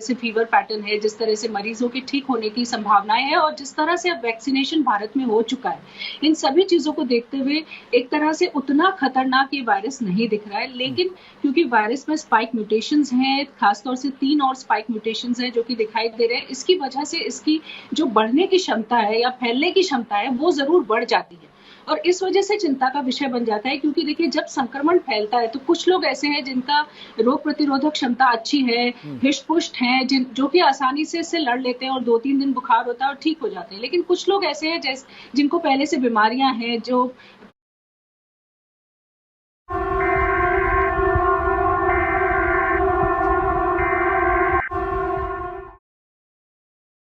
से fever pattern है, जिस तरह से मरीजों के ठीक होने की संभावनाएं हैं और जिस तरह से अब वैक्सीनेशन भारत में हो चुका है, इन सभी चीजों को देखते हुए एक तरह से उतना खतरनाक ये वायरस नहीं दिख रहा है। लेकिन क्योंकि वायरस में स्पाइक म्यूटेशंस हैं, खासतौर से 3 और स्पाइक म्यूटेशंस हैं जो कि दिखाई दे रहे हैं, इसकी वजह से इसकी जो बढ़ने की क्षमता है या फैलने की क्षमता है वो जरूर बढ़ जाती है और इस वजह से चिंता का विषय बन जाता है। क्योंकि देखिए, जब संक्रमण फैलता है तो कुछ लोग ऐसे हैं जिनका रोग प्रतिरोधक क्षमता अच्छी है, हृष्ट-पुष्ट हैं, जो कि आसानी से इससे लड़ लेते हैं और 2-3 दिन बुखार होता है और ठीक हो जाते हैं। लेकिन कुछ लोग ऐसे हैं जिनको पहले से बीमारियां हैं, जो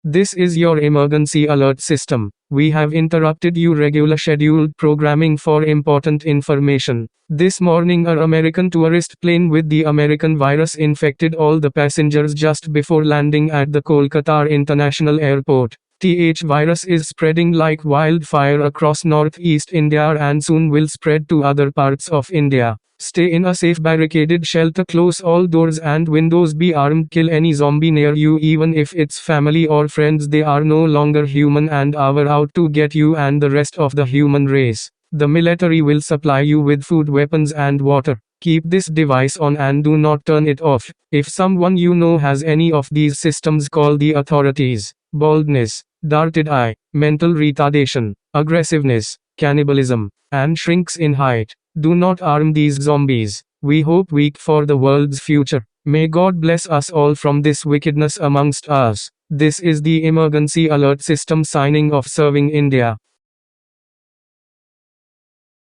This is your emergency alert system. We have interrupted your regular scheduled programming for important information. This morning, an American tourist plane with the American virus infected all the passengers just before landing at the Kolkata International Airport. TH virus is spreading like wildfire across northeast India and soon will spread to other parts of India. Stay in a safe barricaded shelter, close all doors and windows, be armed, kill any zombie near you even if it's family or friends. They are no longer human and are out to get you and the rest of the human race. The military will supply you with food, weapons and water. Keep this device on and do not turn it off. If someone you know has any of these systems, call the authorities. Baldness, darted eye, mental retardation, aggressiveness, cannibalism, and shrinks in height. Do not arm these zombies. We hope weak for the world's future. May God bless us all from this wickedness amongst us. This is the emergency alert system signing off, serving India.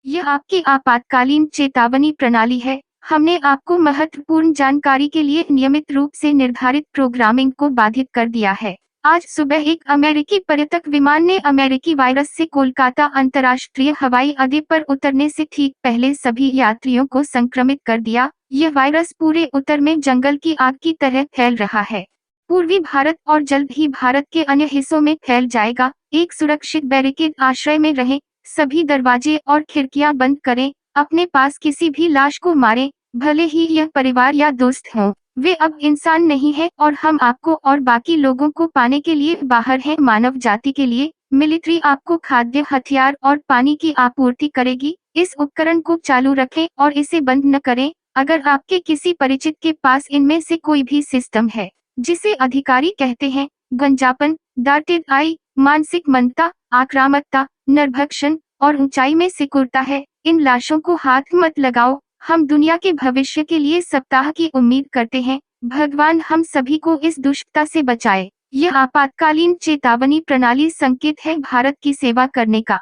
यह आपकी आपातकालीन चेतावनी प्रणाली है। हमने आपको महत्वपूर्ण जानकारी के लिए नियमित रूप से निर्धारित प्रोग्रामिंग को बाधित कर दिया है। आज सुबह एक अमेरिकी पर्यटक विमान ने अमेरिकी वायरस से कोलकाता अंतर्राष्ट्रीय हवाई अड्डे पर उतरने से ठीक पहले सभी यात्रियों को संक्रमित कर दिया। यह वायरस पूरे उत्तर में जंगल की आग की तरह फैल रहा है। पूर्वी भारत और जल्द ही भारत के अन्य हिस्सों में फैल जाएगा। एक सुरक्षित बैरिकेड आश्रय में रहें, सभी दरवाजे और खिड़कियां बंद करें, अपने पास किसी भी लाश को मारें, भले ही यह परिवार या दोस्त हों। वे अब इंसान नहीं है और हम आपको और बाकी लोगों को पाने के लिए बाहर हैं। मानव जाति के लिए मिलिट्री आपको खाद्य, हथियार और पानी की आपूर्ति करेगी। इस उपकरण को चालू रखें और इसे बंद न करें। अगर आपके किसी परिचित के पास इनमें से कोई भी सिस्टम है, जिसे अधिकारी कहते हैं गंजापन, डार्टेड आई, मानसिक मंदता, आक्रामकता, नरभक्षण और ऊंचाई में सिकुड़ता है, इन लाशों को हाथ मत लगाओ। हम दुनिया के भविष्य के लिए सप्ताह की उम्मीद करते हैं। भगवान हम सभी को इस दुष्टता से बचाए। यह आपातकालीन चेतावनी प्रणाली संकेत है भारत की सेवा करने का।